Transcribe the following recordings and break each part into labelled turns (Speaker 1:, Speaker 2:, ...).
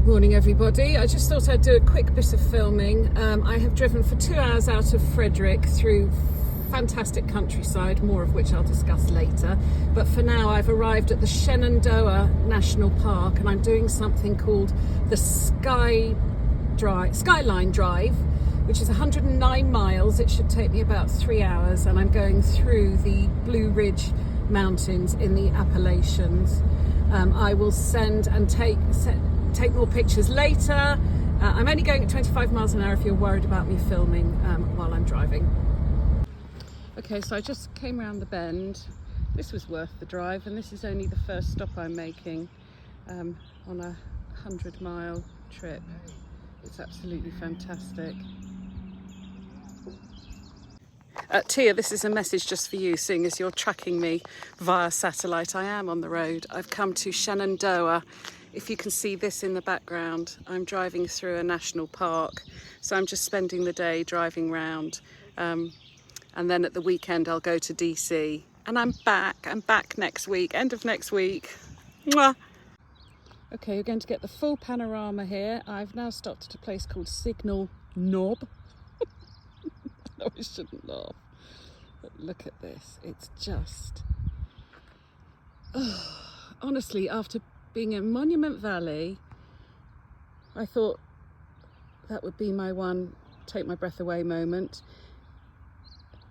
Speaker 1: Morning everybody. I just thought I'd do a quick bit of filming. I have driven for 2 hours out of Frederick through fantastic countryside, more of which I'll discuss later. But for now I've arrived at the Shenandoah National Park and I'm doing something called the Skyline Drive, which is 109 miles. It should take me about 3 hours and I'm going through the Blue Ridge Mountains in the Appalachians. I will send and take more pictures later. I'm only going at 25 miles an hour if you're worried about me filming while I'm driving. Okay, so I just came around the bend. This was worth the drive, and this is only the first stop I'm making on a 100-mile trip. It's absolutely fantastic. Tia, this is a message just for you, seeing as you're tracking me via satellite. I am on the road. I've come to Shenandoah. If you can see this in the background, I'm driving through a national park. So I'm just spending the day driving round. And then at the weekend, I'll go to DC. And I'm back next week, end of next week. Mwah. Okay, you're going to get the full panorama here. I've now stopped at a place called Signal Knob. No, I shouldn't laugh. But look at this. It's just... honestly, after being in Monument Valley, I thought that would be my one take my breath away moment.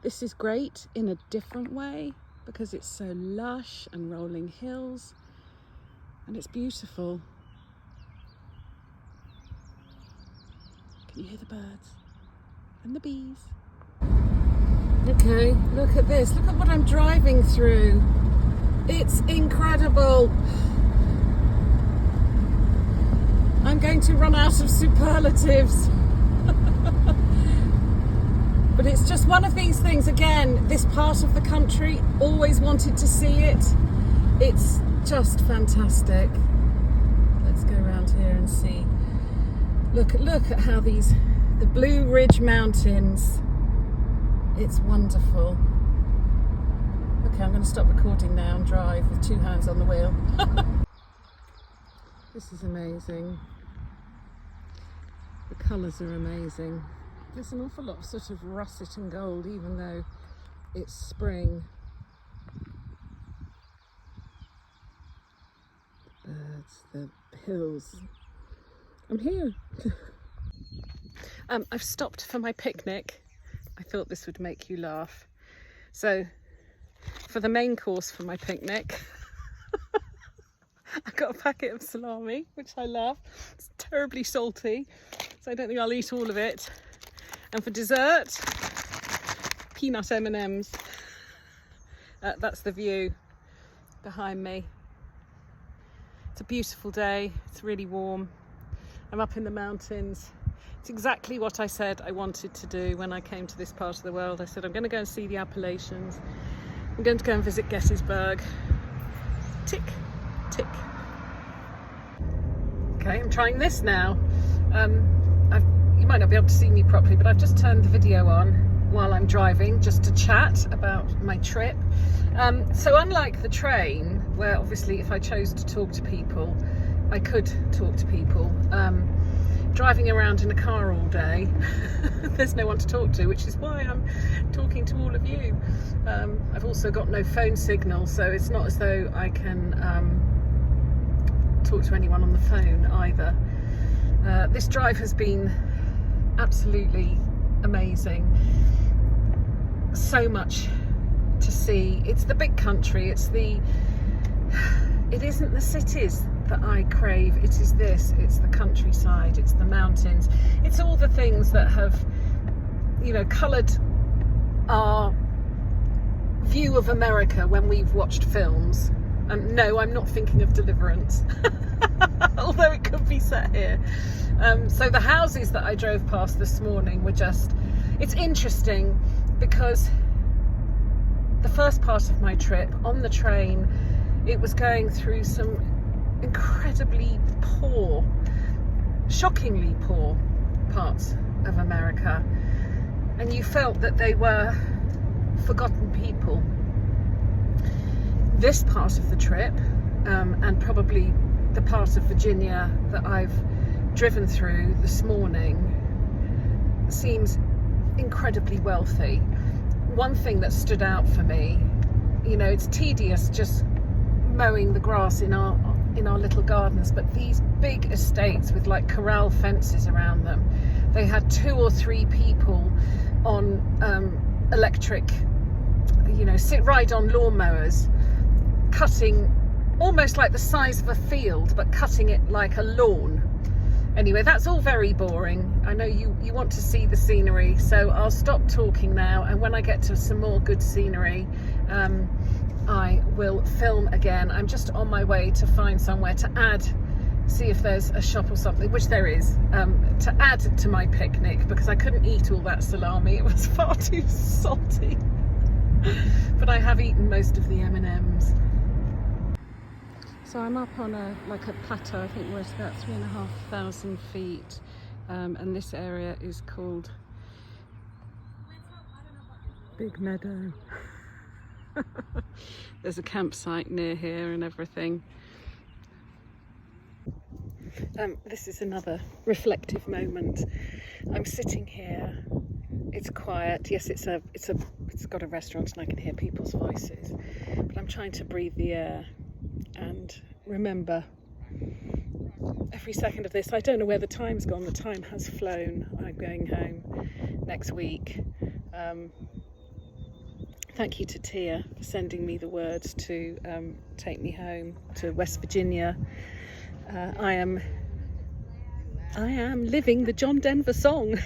Speaker 1: This is great in a different way because it's so lush and rolling hills and it's beautiful. Can you hear the birds and the bees? Okay, look at this. Look at what I'm driving through. It's incredible. I'm going to run out of superlatives. But it's just one of these things, again, this part of the country, always wanted to see it. It's just fantastic. Let's go around here and see. Look at how the Blue Ridge Mountains, it's wonderful. Okay, I'm going to stop recording now and drive with 2 hands on the wheel. This is amazing. The colours are amazing. There's an awful lot of sort of russet and gold, even though it's spring. The birds, the hills. I'm here. I've stopped for my picnic. I thought this would make you laugh. So, for the main course for my picnic, I got a packet of salami, which I love. It's terribly salty, so I don't think I'll eat all of it. And for dessert, peanut M&Ms. That's the view behind me. It's a beautiful day. It's really warm. I'm up in the mountains. It's exactly what I said I wanted to do when I came to this part of the world. I said I'm going to go and see the Appalachians. I'm going to go and visit Gettysburg. Tick, tick. Okay, I'm trying this now. You might not be able to see me properly, but I've just turned the video on while I'm driving just to chat about my trip. So unlike the train, where obviously if I chose to talk to people, I could talk to people. Driving around in a car all day, there's no one to talk to, which is why I'm talking to all of you. I've also got no phone signal, so it's not as though I can talk to anyone on the phone either. This drive has been absolutely amazing. So much to see. It's the big country. It isn't the cities that I crave. It is this. It's the countryside. It's the mountains. It's all the things that have, coloured our view of America when we've watched films. And no, I'm not thinking of Deliverance, although it could be set here. So the houses that I drove past this morning were it's interesting because the first part of my trip on the train, it was going through some incredibly poor, shockingly poor parts of America. And you felt that they were forgotten people. This part of the trip, and probably the part of Virginia that I've driven through this morning seems incredibly wealthy. One thing that stood out for me, you know, it's tedious just mowing the grass in our little gardens, but these big estates with like corral fences around them, they had 2 or 3 people on electric, you know, ride-on lawnmowers, cutting almost like the size of a field, but cutting it like a lawn. Anyway, that's all very boring. I know you want to see the scenery, so I'll stop talking now, and when I get to some more good scenery, I will film again. I'm just on my way to find somewhere to add, see if there's a shop or something, which there is, to add to my picnic, because I couldn't eat all that salami. It was far too salty. But I have eaten most of the M&Ms. So I'm up on a plateau, I think it's about 3,500 feet, and this area is called Big Meadow. There's a campsite near here and everything. This is another reflective moment. I'm sitting here. It's quiet. Yes, it's got a restaurant and I can hear people's voices. But I'm trying to breathe the air and remember every second of this. I don't know where the time's gone. The time has flown. I'm going home next week. Thank you to Tia for sending me the words to take me home to West Virginia. I am living the John Denver song.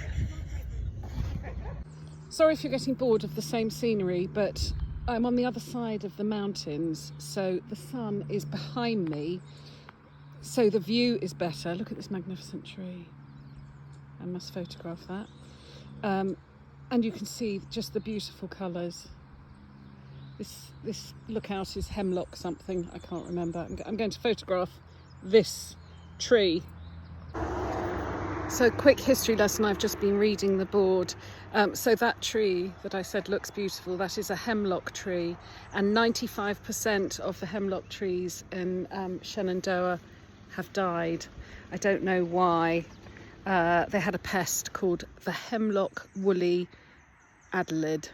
Speaker 1: Sorry if you're getting bored of the same scenery, but I'm on the other side of the mountains, so the sun is behind me, so the view is better. Look at this magnificent tree. I must photograph that. And you can see just the beautiful colours. This lookout is hemlock something, I can't remember. I'm going to photograph this tree. So quick history lesson, I've just been reading the board. So that tree that I said looks beautiful, that is a hemlock tree, and 95% of the hemlock trees in Shenandoah have died. I don't know why. They had a pest called the hemlock woolly adelid.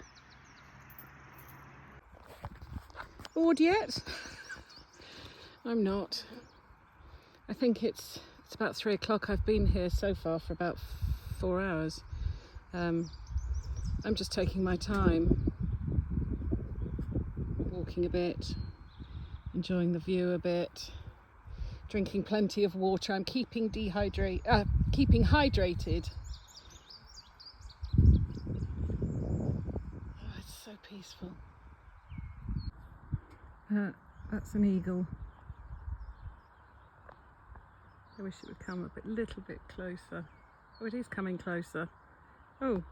Speaker 1: Bored yet? I'm not. I think it's about 3 o'clock. I've been here so far for about 4 hours. I'm just taking my time, walking a bit, enjoying the view a bit, drinking plenty of water. I'm keeping hydrated. Oh, it's so peaceful. That's an eagle. I wish it would come a little bit closer. Oh, it is coming closer. Oh.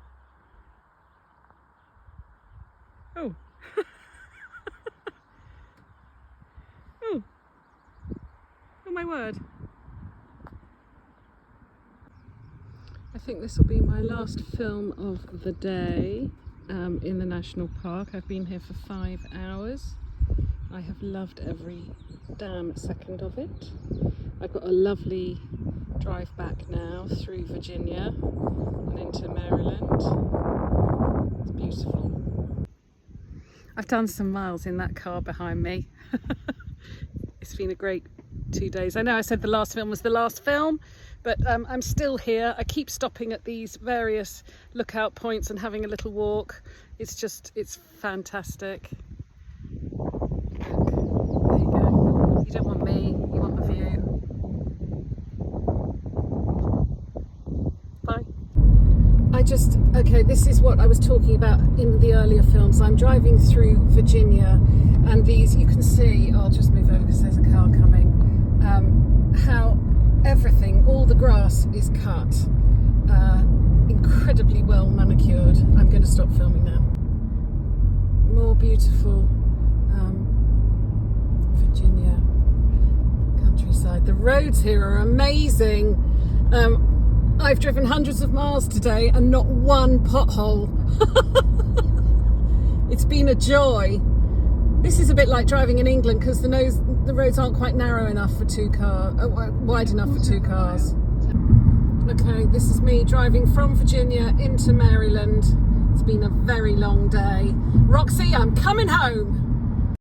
Speaker 1: Oh. Oh. Oh my word. I think this will be my last film of the day in the national park. I've been here for 5 hours. I have loved every damn second of it. I've got a lovely drive back now through Virginia and into Maryland. It's beautiful. I've done some miles in that car behind me. It's been a great 2 days. I know I said the last film was the last film, but I'm still here. I keep stopping at these various lookout points and having a little walk. It's fantastic. You don't want me, you want the view. Bye. Okay, this is what I was talking about in the earlier films. I'm driving through Virginia, and these, you can see, I'll just move over because there's a car coming, how everything, all the grass is cut, incredibly well manicured. I'm going to stop filming now. More beautiful Virginia countryside. The roads here are amazing. I've driven hundreds of miles today and not one pothole. It's been a joy. This is a bit like driving in England because the roads aren't quite narrow enough for wide enough for 2 cars. Okay, this is me driving from Virginia into Maryland. It's been a very long day. Roxy, I'm coming home.